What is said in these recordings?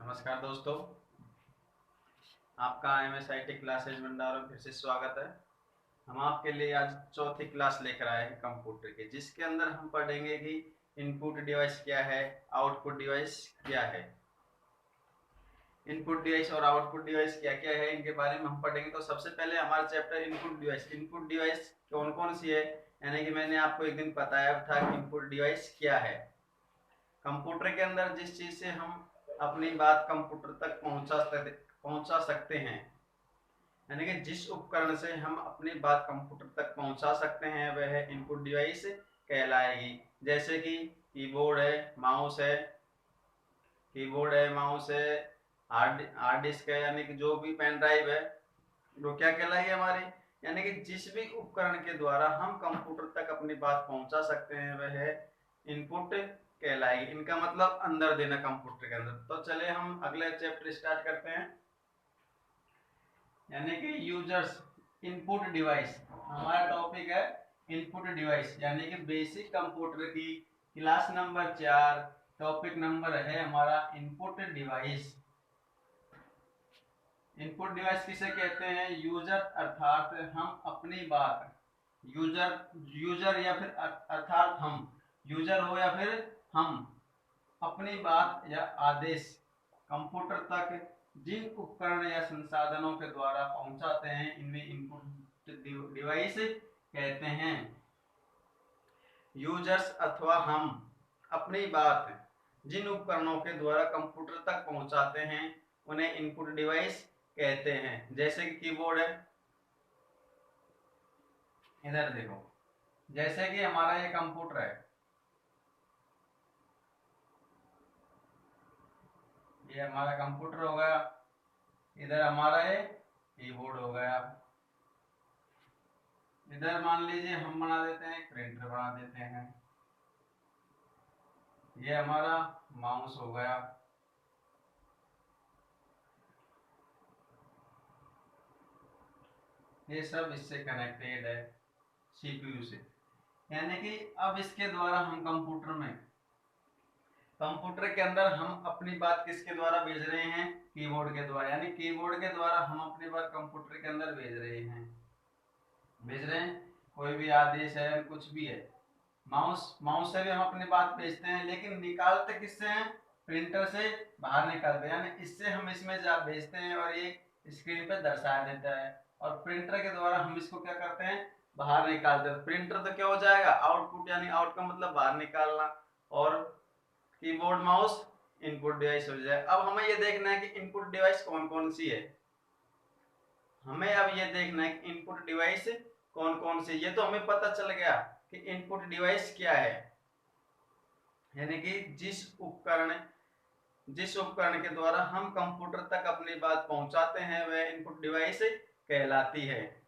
नमस्कार दोस्तों, आपका MSIT क्लासेज भंडार में फिर से स्वागत है। हम आपके लिए आज चौथी क्लास लेकर आए हैं कंप्यूटर की, जिसके अंदर हम पढ़ेंगे कि इनपुट डिवाइस क्या है, आउटपुट डिवाइस क्या है। इनपुट डिवाइस और आउटपुट डिवाइस क्या क्या है, इनके बारे में हम पढ़ेंगे। तो सबसे पहले हमारा चैप्टर इनपुट डिवाइस कौन कौन सी है, यानी कि मैंने आपको एक दिन बताया था कि इनपुट डिवाइस क्या है। कंप्यूटर के अंदर जिस चीज से हम अपनी बात कंप्यूटर तक पहुंचा सकते हैं, यानी कि जिस उपकरण से हम अपनी बात कंप्यूटर तक पहुंचा सकते हैं, वह इनपुट डिवाइस कहलाएगी। जैसे कि कीबोर्ड है, माउस है, हार्ड डिस्क है, यानी कि जो भी पेन ड्राइव है, वो क्या कहलाएगी हमारी, यानी कि जिस भी उपकरण के द्वारा हम कंप्यूटर तक अपनी बात पहुंचा सकते हैं, वह इनपुट कहलाएगी। इनका मतलब अंदर देना कंप्यूटर के अंदर। तो चले हम अगले चैप्टर स्टार्ट करते हैं, यानी कि यूजर्स इनपुट डिवाइस। हमारा टॉपिक है इनपुट डिवाइस, यानी कि बेसिक कंप्यूटर की क्लास नंबर 4, टॉपिक नंबर है हमारा इनपुट डिवाइस। इनपुट डिवाइस किसे कहते हैं? यूजर अर्थात हम अपनी बात, यूजर यूजर या फिर अर्थात हम, यूजर हो या फिर हम, अपनी बात या आदेश कंप्यूटर तक जिन उपकरण या संसाधनों के द्वारा पहुंचाते हैं, इनमें इनपुट डिवाइस कहते हैं। यूजर्स अथवा हम अपनी बात जिन उपकरणों के द्वारा कंप्यूटर तक पहुंचाते हैं, उन्हें इनपुट डिवाइस कहते हैं। जैसे कि कीबोर्ड है, इधर देखो, जैसे कि हमारा ये कंप्यूटर है, ये हमारा कंप्यूटर हो गया, इधर हमारा ये कीबोर्ड हो गया, इधर मान लीजिए हम बना देते हैं प्रिंटर बना देते हैं, ये हमारा माउस हो गया, ये सब इससे कनेक्टेड है सीपीयू से। यानी कि अब इसके द्वारा हम कंप्यूटर के अंदर हम अपनी बात किसके द्वारा भेज रहे हैं? कीबोर्ड के द्वारा, यानी कीबोर्ड के द्वारा हम अपनी बात कंप्यूटर के अंदर भेज रहे हैं कोई भी आदेश है, कुछ भी है। माउस से भी हम अपनी बात भेजते हैं, लेकिन निकालते किससे हैं? प्रिंटर से बाहर निकालते हैं, यानी इससे हम इसमें जा भेजते हैं और ये स्क्रीन पे दर्शा देता है, और प्रिंटर के द्वारा हम इसको क्या करते हैं? बाहर निकालते हैं। प्रिंटर तो क्या हो जाएगा? आउटपुट, यानी आउट का मतलब बाहर निकालना, और कीबोर्ड माउस इनपुट डिवाइस हो जाए। अब हमें ये देखना है कि इनपुट डिवाइस कौन कौन सी है। हमें अब ये देखना है कि इनपुट डिवाइस कौन कौन सी। ये तो हमें पता चल गया कि इनपुट डिवाइस क्या है, यानी कि जिस उपकरण के द्वारा हम कंप्यूटर तक अपनी बात पहुंचाते हैं, वह इनपुट डिवाइस कहलाती है।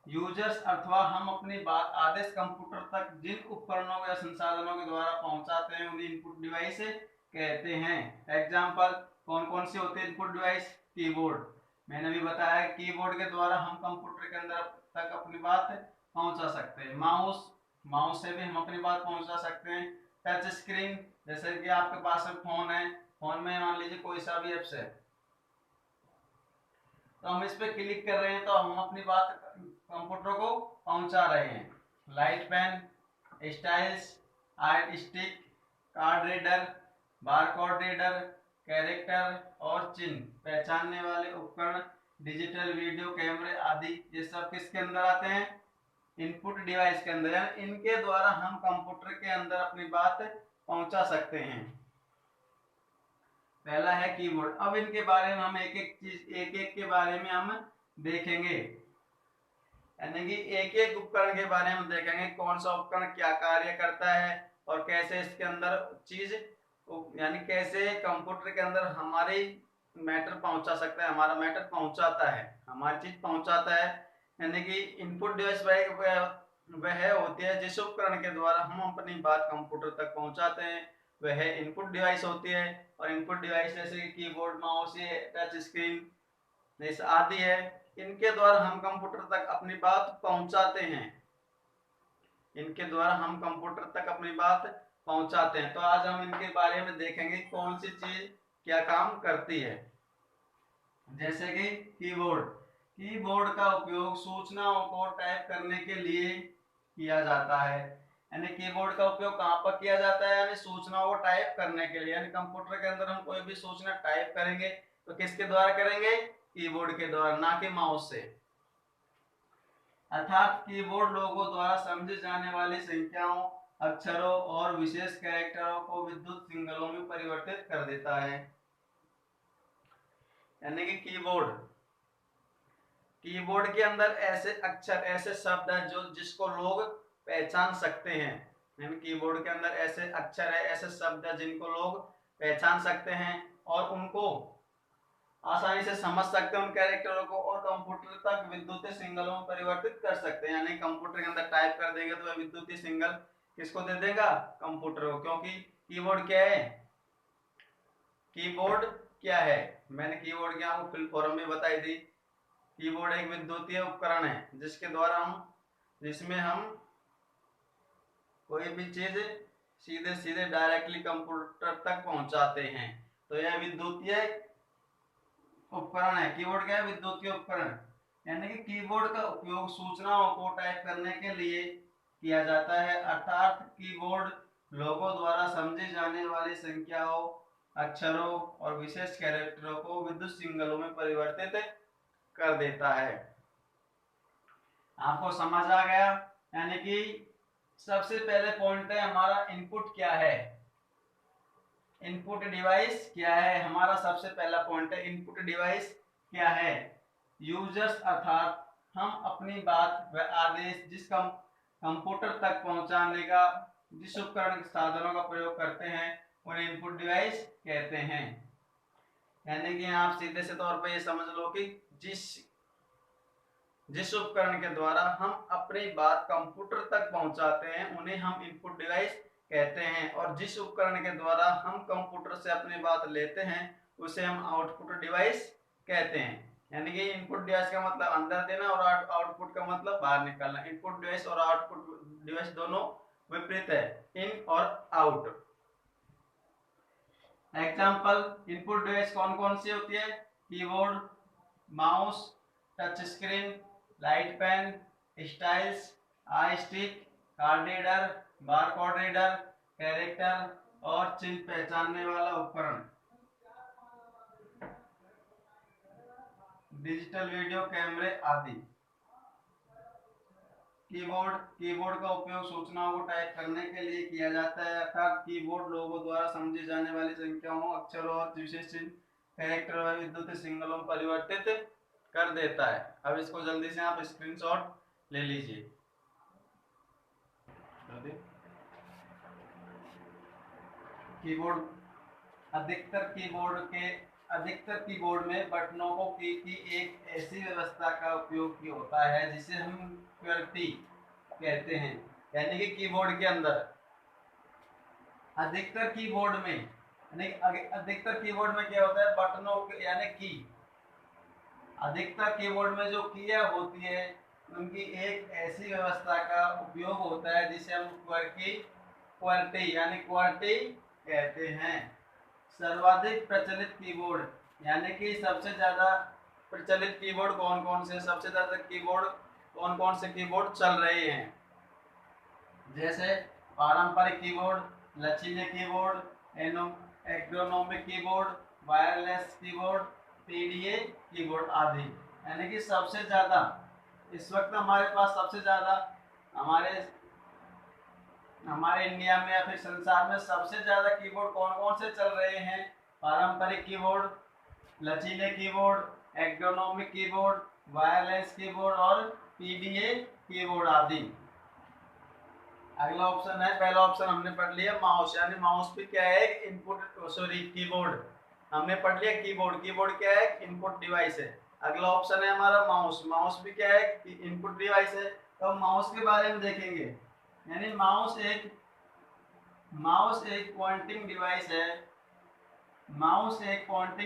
यूजर्स अथवा हम अपनी बात आदेश कंप्यूटर तक जिन उपकरणों या संसाधनों के द्वारा पहुंचाते हैं, उन्हें इनपुट डिवाइस कहते हैं। एग्जाम्पल कौन कौन सी होती है इनपुट डिवाइस? कीबोर्ड, मैंने भी बताया कीबोर्ड के द्वारा हम कंप्यूटर के अंदर तक अपनी बात पहुंचा सकते हैं। माउस से भी हम अपनी बात पहुंचा सकते हैं। टच स्क्रीन, जैसे कि आपके पास फोन है, फोन में मान लीजिए कोई सा भी एप्स है, तो हम इस पे क्लिक कर रहे हैं तो हम अपनी बात कंप्यूटर को पहुंचा रहे हैं। Light pen, stylus, art stick, card reader, barcode reader, character और चिन्ह पहचानने वाले उपकरण, डिजिटल वीडियो कैमरे आदि, ये सब किसके अंदर आते हैं? इनपुट डिवाइस के अंदर। यानी इनके द्वारा हम कंप्यूटर के अंदर अपनी बात पहुंचा सकते हैं। पहला है कीबोर्ड। अब इनके बारे में हम एक एक के बारे में हम देखेंगे, यानी कि एक एक उपकरण के बारे में देखेंगे, कौन सा उपकरण क्या कार्य करता है और कैसे इसके अंदर चीज, यानी कैसे कंप्यूटर के अंदर हमारी मैटर पहुंचा सकता है, हमारा मैटर पहुंचाता है, हमारी चीज पहुंचाता है। यानी कि इनपुट डिवाइस वह होती है जिस उपकरण के द्वारा हम अपनी बात कंप्यूटर तक पहुंचाते हैं, वह इनपुट डिवाइस होती है। और इनपुट डिवाइस जैसे कि कीबोर्ड, माउस, ये टच स्क्रीन जैसे आदि है, इनके द्वारा हम कंप्यूटर तक अपनी बात पहुंचाते हैं। इनके द्वारा हम कंप्यूटर तक अपनी बात पहुंचाते हैं। तो आज हम इनके बारे में देखेंगे कौन सी चीज क्या काम करती है। जैसे कि कीबोर्ड, कीबोर्ड का उपयोग सूचनाओं को टाइप करने के लिए किया जाता है। यानी कीबोर्ड का उपयोग कहाँ पर किया जाता है, यानी सूचनाओं को टाइप करने के लिए। यानी कंप्यूटर के अंदर हम कोई भी सूचना टाइप करेंगे तो किसके द्वारा करेंगे, कीबोर्ड के द्वारा, ना कि माउस से। अर्थात कीबोर्ड लोगों द्वारा समझी जाने वाली संख्याओं, अक्षरों और विशेष कैरेक्टरों को विद्युत सिग्नलों में परिवर्तित कर देता है। यानी कि कीबोर्ड के अंदर ऐसे अक्षर, ऐसे शब्द हैं जो जिसको लोग पहचान सकते हैं। यानी कीबोर्ड के अंदर ऐसे अक्षर है, ऐसे शब्द है जिनको लोग पहचान सकते हैं और उनको आसानी से समझ सकते हैं उन कैरेक्टरों को, और कंप्यूटर तक विद्युतीय सिग्नलों में परिवर्तित कर सकते हैं। यानी कंप्यूटर के अंदर टाइप कर देंगे तो वह विद्युतीय सिग्नल किसको दे देगा, कंप्यूटर को। क्योंकि कीबोर्ड क्या है, कीबोर्ड क्या है, मैंने कीबोर्ड क्या आपको फुल फॉर्म में बताई थी। कीबोर्ड एक विद्युतीय उपकरण है जिसमें हम कोई भी चीज सीधे सीधे डायरेक्टली कंप्यूटर तक पहुंचाते हैं। तो यह विद्युतीय उपकरण है। कीबोर्ड क्या है, विद्युतीय उपकरण। यानी कि कीबोर्ड का उपयोग सूचनाओं को टाइप करने के लिए किया जाता है। अर्थात कीबोर्ड लोगों द्वारा समझी जाने वाली संख्याओं, अक्षरों और विशेष कैरेक्टरों को विद्युत सिग्नलों में परिवर्तित कर देता है। आपको समझ आ गया। यानी कि सबसे पहले पॉइंट है हमारा इनपुट क्या है, इनपुट डिवाइस क्या है। हमारा सबसे पहला पॉइंट है इनपुट डिवाइस क्या है। यूजर्स अर्थात हम अपनी बात व आदेश जिस कंप्यूटर तक पहुंचाने का जिस उपकरण साधनों का प्रयोग करते हैं उन्हें इनपुट डिवाइस कहते हैं। यानी कि आप सीधे से तौर पे ये समझ लो कि जिस उपकरण के द्वारा हम अपनी बात कंप्यूटर तक पहुंचाते हैं उन्हें हम इनपुट डिवाइस कहते हैं, और जिस उपकरण के द्वारा हम कंप्यूटर से अपनी बात लेते हैं उसे हम आउटपुट डिवाइस कहते हैं। यानी कि इनपुट डिवाइस का मतलब अंदर देना और आउटपुट का मतलब बाहर निकालना। इनपुट डिवाइस और आउटपुट डिवाइस दोनों विपरीत है, इन और आउट। एग्जाम्पल, इनपुट डिवाइस कौन कौन सी होती है, keyboard, mouse, touch screen, light pen, stylus, eye stick, card reader, barcode reader, character और चिन्ह पहचानने वाला उपकरण, डिजिटल वीडियो कैमरे आदि। कीबोर्ड का उपयोग सूचनाओं को टाइप करने के लिए किया जाता है। अर्थात कीबोर्ड लोगों द्वारा समझी जाने वाली संख्याओं, अक्षरों और विशेष चिन्ह, कैरेक्टर व विद्युत सिग्नलों में परिवर्तित कर देता है। अब इसको जल्दी से आप स्क्रीनशॉट ले लीजिए। कीबोर्ड, अधिकतर कीबोर्ड में बटनों को की एक ऐसी व्यवस्था का उपयोग होता है जिसे हम QWERTY कहते हैं। यानी कि कीबोर्ड के अंदर अधिकतर कीबोर्ड में क्या होता है, बटनों के यानी की, अधिकतर कीबोर्ड में जो कीयां होती है उनकी एक ऐसी व्यवस्था का उपयोग होता है जिसे हम QWERTY कहते हैं। सर्वाधिक प्रचलित कीबोर्ड, यानी कि सबसे ज्यादा प्रचलित कीबोर्ड कौन कौन से, सबसे ज्यादा कीबोर्ड कौन कौन से कीबोर्ड चल रहे हैं, जैसे पारंपरिक कीबोर्ड, लचीले keyboard, ergonomic keyboard, wireless keyboard, PDA keyboard आदि। यानी कि सबसे ज्यादा इस वक्त हमारे पास सबसे ज्यादा हमारे इंडिया में या फिर संसार में सबसे ज्यादा कीबोर्ड कौन कौन से चल रहे हैं, पारंपरिक कीबोर्ड, लचीले keyboard, ergonomic keyboard, wireless keyboard और पीडीए कीबोर्ड आदि। अगला ऑप्शन है, पहला ऑप्शन हमने पढ़ लिया माउस, यानी माउस भी क्या है, कीबोर्ड। हमने पढ़ लिया कीबोर्ड क्या है, इनपुट डिवाइस है। अगला ऑप्शन है हमारा माउस भी क्या है, इनपुट डिवाइस है। तो हम माउस के बारे में देखेंगे। यानी माउस एक पॉइंटिंग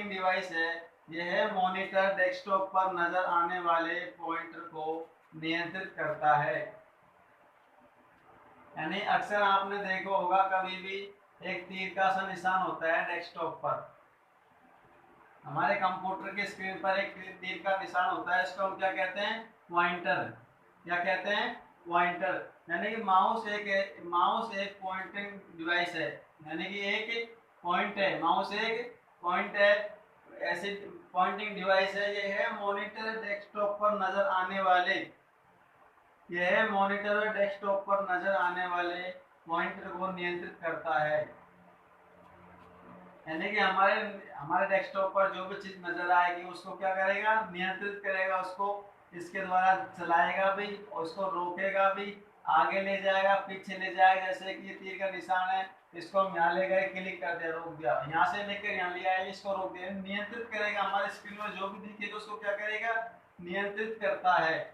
डिवाइस है। यह मॉनिटर, डेस्कटॉप पर नजर आने वाले पॉइंटर को नियंत्रित करता है। यानी अक्सर आपने देखा होगा कभी भी एक तीर का सा निशान होता है डेस्कटॉप पर, हमारे कंप्यूटर के स्क्रीन पर एक तीर का निशान होता है, इसको हम क्या कहते हैं, पॉइंटर। क्या कहते हैं, पॉइंटर। यानी कि माउस एक पॉइंटिंग डिवाइस है, यानी कि एक पॉइंट है, माउस एक पॉइंट है, ऐसी पॉइंटिंग डिवाइस है। ये है मॉनिटर डेस्कटॉप पर नजर आने वाले, यह मॉनिटर और डेस्कटॉप पर नजर आने वाले पॉइंटर को नियंत्रित करता है। यानी कि हमारे हमारे डेस्कटॉप पर जो भी चीज नजर आएगी उसको क्या करेगा, नियंत्रित करेगा, उसको इसके द्वारा चलाएगा भी, और उसको रोकेगा भी, आगे ले जाएगा, पीछे ले जाएगा। जैसे कि ये तीर का निशान है, इसको हम यहाँ ले गए, क्लिक कर दिया, रोक दिया, यहाँ से लेकर यहाँ ले आए, इसको रोक दिया, नियंत्रित करेगा। हमारे स्क्रीन में जो भी दिखेगा उसको क्या करेगा, नियंत्रित करता है।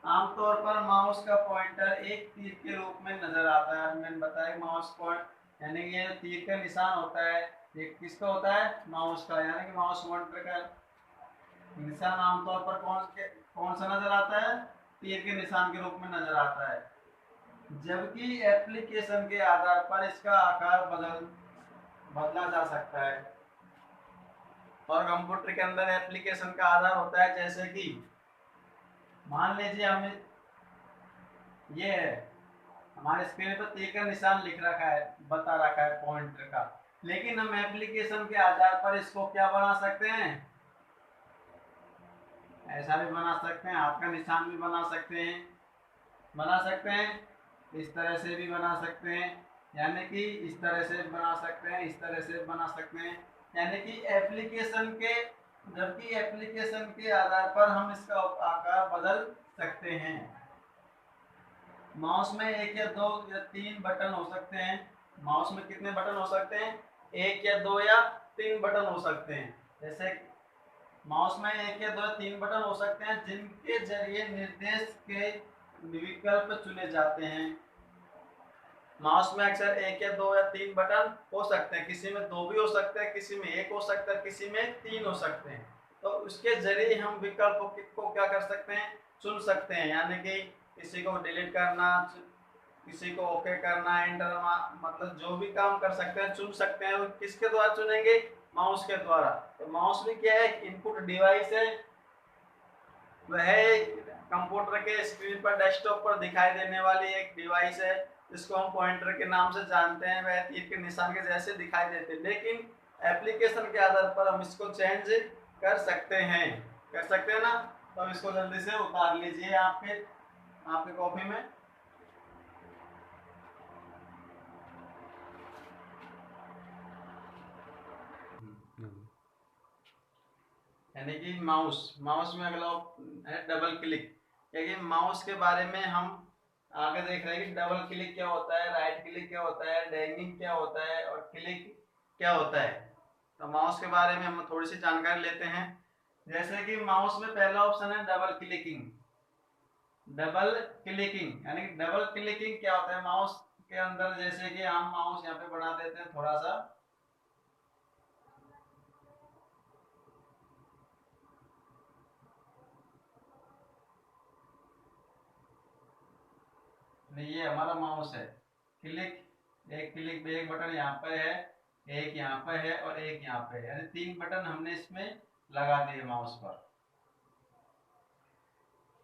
आमतौर पर माउस का पॉइंटर एक तीर के रूप में नजर आता है। मैंने बताया माउस पॉइंट यानी कि ये तीर का निशान होता है, ये किसका होता है, माउस का। यानी कि माउस पॉइंटर का निशान आमतौर पर कौन सा नजर आता है, तीर के निशान के रूप में नजर आता है। जबकि एप्लीकेशन के आधार पर इसका आकार बदला जा सकता है। और कंप्यूटर के अंदर एप्लीकेशन का आधार होता है, जैसे कि मान लीजिए हमें ये है, हमारे स्क्रीन पर तीर का निशान लिख रखा है, बता रखा है पॉइंटर का, लेकिन हम एप्लीकेशन के आधार पर इसको क्या बना सकते हैं, ऐसा भी बना सकते हैं, हाथ का निशान भी बना सकते हैं, इस तरह से भी बना सकते हैं, यानी कि इस तरह से बना सकते हैं, इस तरह से बना सकते हैं। यानी कि जबकि एप्लीकेशन के आधार पर हम इसका आकार बदल सकते हैं। माउस में एक या दो या तीन बटन हो सकते हैं। माउस में कितने बटन हो सकते हैं, एक या दो या तीन बटन हो सकते हैं। जैसे माउस में एक या दो या तीन बटन हो सकते हैं, जिनके जरिए निर्देश के विकल्प चुने जाते हैं। माउस में अक्सर एक या दो या तीन बटन हो सकते हैं, किसी में दो भी हो सकते हैं, किसी में एक हो सकता है, किसी में तीन हो सकते हैं। तो उसके जरिए हम विकल्पों को क्या कर सकते हैं, चुन सकते हैं। यानी कि किसी को डिलीट करना, किसी को ओके करना, एंटर, मतलब जो भी काम कर सकते हैं, चुन सकते हैं। किसके द्वारा चुनेंगे, माउस के द्वारा। तो माउस भी क्या है, इनपुट डिवाइस है, वह कंप्यूटर के स्क्रीन पर, डेस्कटॉप पर दिखाई देने वाली एक डिवाइस है, जिसको हम पॉइंटर के नाम से जानते हैं। वह तीर के निशान के जैसे दिखाई देते हैं, लेकिन एप्लीकेशन के आधार पर हम इसको चेंज कर सकते हैं ना। तो इसको जल्दी से उतार लीजिए आपके कॉपी में। यानी कि माउस में अगला है डबल क्लिक। यानी माउस के बारे में हम आगे देख रहे हैं कि डबल क्लिक क्या होता है, राइट क्लिक क्या होता है, डैंगिंग क्या होता है और क्लिक क्या होता है। तो माउस के बारे में हम थोड़ी सी जानकारी लेते हैं। जैसे कि माउस में पहला ऑप्शन है डबल क्लिकिंग। यानी कि डबल क्लिकिंग क्या होता है, माउस के अंदर जैसे कि हम माउस यहाँ पे बढ़ा देते हैं थोड़ा सा, ये हमारा माउस है, एक बटन यहाँ पे है, एक यहाँ पे है और एक यहाँ पे है, यानी तीन बटन हमने इसमें लगा दिए माउस पर।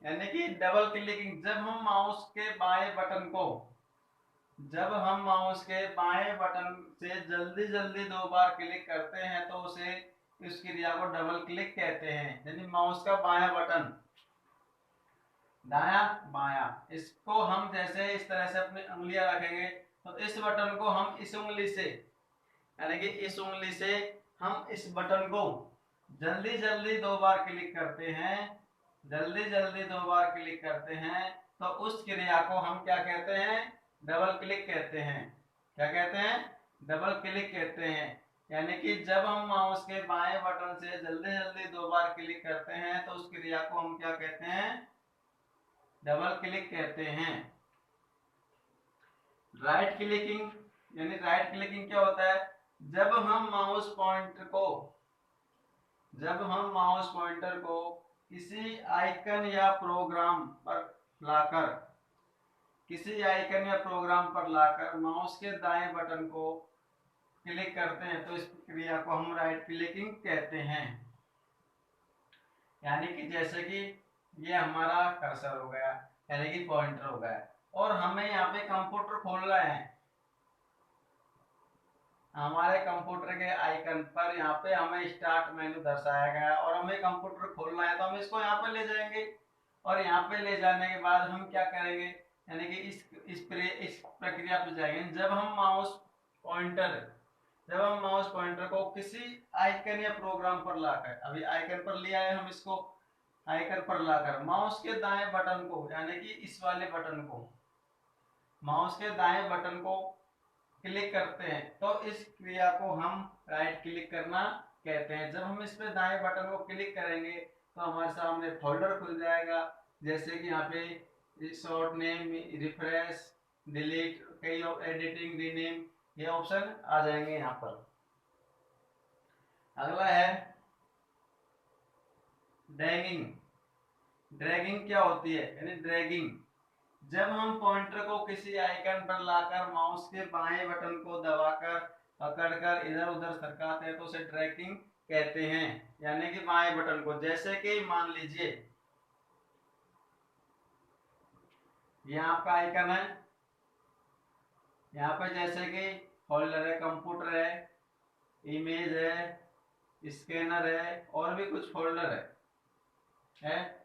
यानी कि डबल क्लिकिंग, जब हम माउस के बाएं बटन से जल्दी जल्दी दो बार क्लिक करते हैं तो उसे इस क्रिया को डबल क्लिक कहते हैं। यानी माउस का बायां बटन, दाया बाया, इसको हम जैसे इस तरह से अपनी उंगलियां रखेंगे, तो इस बटन को हम इस उंगली से, यानी कि इस उंगली से हम इस बटन को जल्दी जल्दी दो बार क्लिक करते हैं, तो उस क्रिया को हम क्या कहते हैं, डबल क्लिक कहते हैं। क्या कहते हैं, डबल क्लिक कहते हैं। यानी कि जब हम माउस के बाएं बटन से जल्दी जल्दी दो बार क्लिक करते हैं तो उस क्रिया को हम क्या कहते हैं, डबल क्लिक कहते हैं। राइट क्लिकिंग क्या होता है, जब हम माउस पॉइंटर को किसी आइकन या प्रोग्राम पर लाकर माउस के दाएं बटन को क्लिक करते हैं तो इस क्रिया को हम राइट क्लिकिंग कहते हैं। यानी कि जैसे कि ये हमारा कर्सर हो गया, यानी कि पॉइंटर हो गया, और हमें यहाँ पे कंप्यूटर खोलना है। हमारे कंप्यूटर के आइकन पर यहाँ पे हमें स्टार्ट मेनू दर्शाया गया और हमें कंप्यूटर खोलना है, तो हम इसको यहाँ पे ले जाएंगे और यहाँ पे ले जाने के बाद हम क्या करेंगे, यानी कि इस प्रक्रिया पे जाएंगे। जब हम माउस पॉइंटर को किसी आइकन या प्रोग्राम पर लाकर, अभी आइकन पर लिया है, हम इसको आइकन पर लाकर माउस के दाएं बटन को, यानी कि इस वाले बटन को, माउस के दाएं बटन को क्लिक करते हैं तो इस क्रिया को हम राइट क्लिक करना कहते हैं। जब हम इस पे दाएं बटन को क्लिक करेंगे तो हमारे सामने फोल्डर खुल जाएगा, जैसे कि यहाँ पे शॉर्ट नेम, रिफ्रेश, डिलीट, कई एडिटिंग, रीनेम, ये ऑप्शन आ जाएंगे यहाँ पर। अगला है ड्रैगिंग। ड्रैगिंग क्या होती है, यानी ड्रैगिंग जब हम पॉइंटर को किसी आइकन पर लाकर माउस के बाएं बटन को दबाकर पकड़कर इधर उधर सरकाते हैं तो उसे ड्रैगिंग कहते हैं, यानी कि बाएं बटन को। जैसे कि मान लीजिए ये आपका आइकन है, यहाँ पे जैसे कि फोल्डर है, कंप्यूटर है, इमेज है, स्कैनर है, और भी कुछ फोल्डर है।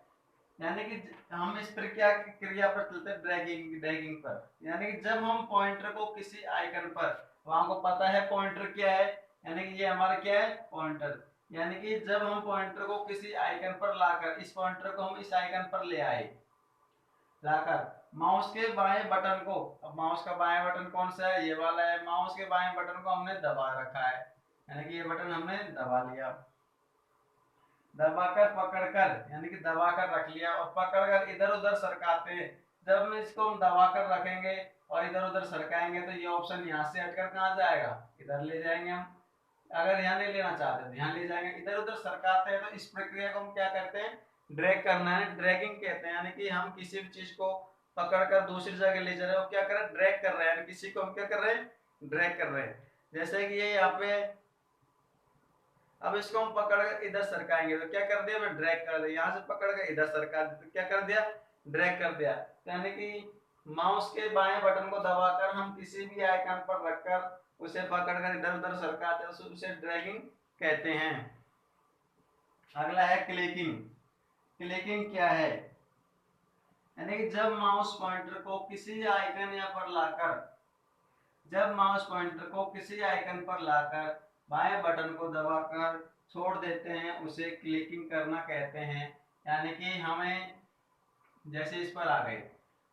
यानी कि हम इस क्रिया पर चलते हैं ड्रैगिंग पर। यानी कि जब हम पॉइंटर को किसी आइकन पर, वहां को पता है पॉइंटर क्या है, यानी कि ये हमारा क्या है, पॉइंटर। यानी कि जब हम पॉइंटर को किसी आइकन पर लाकर, इस पॉइंटर को हम इस आइकन पर ले आए, लाकर माउस के बाएं बटन को, अब माउस का बाएं बटन कौन सा है, ये वाला है, माउस के बाएं बटन को हमने दबा रखा है, यानी कि ये बटन हमने दबा लिया, दबाकर पकड़कर, यानी कि दबाकर रख लिया और पकड़कर इधर उधर सरकाते हैं। जब हम इसको दबाकर रखेंगे और इधर उधर सरकाएंगे तो ये ऑप्शन यहाँ से हटकर कहाँ जाएगा, इधर ले जाएंगे हम। अगर यहाँ नहीं लेना चाहते तो यहाँ ले जाएंगे। इधर उधर सरकाते हैं तो इस प्रक्रिया को हम क्या करते हैं, ड्रैग करना है, ड्रैगिंग कहते हैं। यानी कि हम किसी भी चीज को पकड़कर दूसरी जगह ले जा रहे हैं, क्या कर रहे हैं, ड्रैग कर रहे हैं, किसी को हम क्या कर रहे हैं, ड्रैग कर रहे हैं। जैसे कि ये यहाँ पे, अब इसको हम पकड़ कर इधर सरकाएंगे तो क्या कर दिया, मैं ड्रैग कर दिया, यहाँ से पकड़ कर इधर सरका, तो क्या कर दिया, ड्रैग कर दिया। यानी कि माउस के बाएं बटन को दबाकर हम किसी भी आइकन पर रखकर उसे पकड़कर इधर उधर सरकाते हैं, उसे ड्रैगिंग कहते हैं। अगला है क्लिकिंग। क्लिकिंग क्या है, यानी कि जब माउस पॉइंटर को किसी आइकन या पर लाकर, जब माउस पॉइंटर को किसी आइकन पर लाकर बाएं बटन को दबाकर छोड़ देते हैं उसे क्लिकिंग करना कहते हैं। यानी कि हमें, जैसे इस पर आ गए,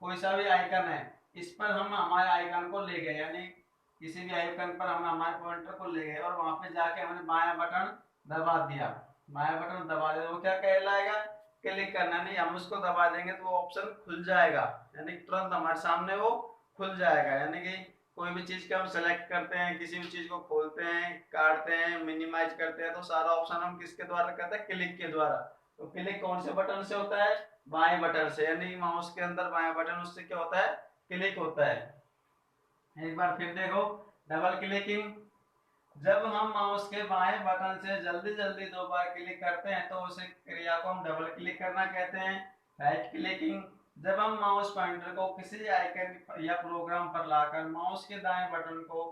कोई सा भी आइकन है, इस पर हम हमारे आइकन को ले गए, यानी किसी भी आइकन पर हम हमारे पॉइंटर को ले गए और वहां पे जाके हमने बायां बटन दबा दिया, बायां बटन दबा दिया, वो क्या कहलाएगा, क्लिक करना। नहीं, हम उसको दबा देंगे तो वो ऑप्शन खुल जाएगा, यानी तुरंत हमारे सामने वो खुल जाएगा। यानी कि कोई भी चीज का हम सेलेक्ट करते हैं, किसी भी चीज को खोलते हैं, काटते हैं, मिनिमाइज करते हैं, तो सारा ऑप्शन हम किसके द्वारा करते हैं, क्लिक के द्वारा। तो क्लिक कौन से बटन से होता है, बाएं बटन से, यानी माउस के अंदर बाएं बटन, उससे क्या होता है, क्लिक होता है। एक बार फिर देखो, डबल क्लिकिंग, जब हम माउस के बाएं बटन से जल्दी जल्दी दो बार क्लिक करते हैं तो उस क्रिया को हम डबल क्लिक करना कहते हैं। राइट क्लिकिंग, जब हम माउस पॉइंटर को किसी आइकन या प्रोग्राम पर लाकर माउस के दाएं बटन को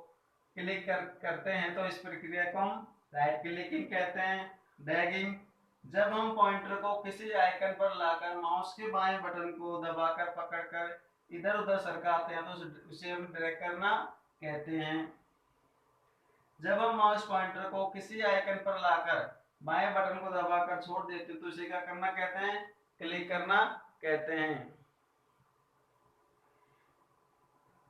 क्लिक करते हैं तो इस प्रक्रिया को हम राइट क्लिकिंग कहते हैं। ड्रैगिंग, जब हम पॉइंटर को किसी आइकन पर लाकर माउस के बाएं बटन को दबाकर पकड़कर इधर उधर सरकाते हैं तो उसे हम ड्रैग करना कहते हैं। जब हम माउस पॉइंटर को किसी आइकन पर लाकर बाएं बटन को दबाकर छोड़ देते तो इसे क्या करना कहते हैं, क्लिक करना कहते हैं।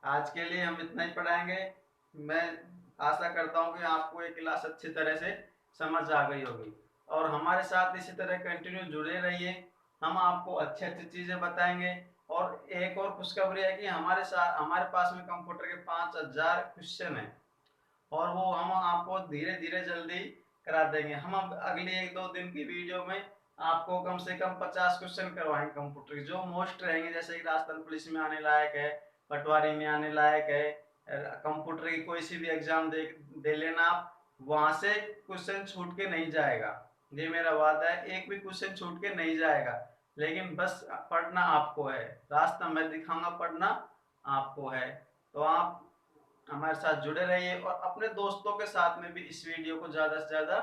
आज के लिए हम इतना ही पढ़ाएंगे। मैं आशा करता हूँ कि आपको ये क्लास अच्छी तरह से समझ आ गई होगी और हमारे साथ इसी तरह कंटिन्यू जुड़े रहिए। हम आपको अच्छी अच्छी चीजें बताएंगे। और एक और खुशखबरी है कि हमारे पास में कंप्यूटर के 5000 क्वेश्चन है और वो हम आपको धीरे धीरे जल्दी करा देंगे। हम अब अगली 1-2 दिन की वीडियो में आपको कम से कम 50 क्वेश्चन करवाएंगे कंप्यूटर के, जो मोस्ट रहेंगे, जैसे कि राजस्थान पुलिस में आने लायक है, पटवारी में आने लायक है, कंप्यूटर की कोई सी भी एग्जाम दे लेना आप, वहां से क्वेश्चन छूट के नहीं जाएगा, ये मेरा वादा है, एक भी क्वेश्चन छूट के नहीं जाएगा। लेकिन बस पढ़ना आपको है, रास्ता मैं दिखाऊंगा, पढ़ना आपको है। तो आप हमारे साथ जुड़े रहिए और अपने दोस्तों के साथ में भी इस वीडियो को ज़्यादा से ज़्यादा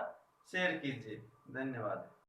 शेयर कीजिए। धन्यवाद।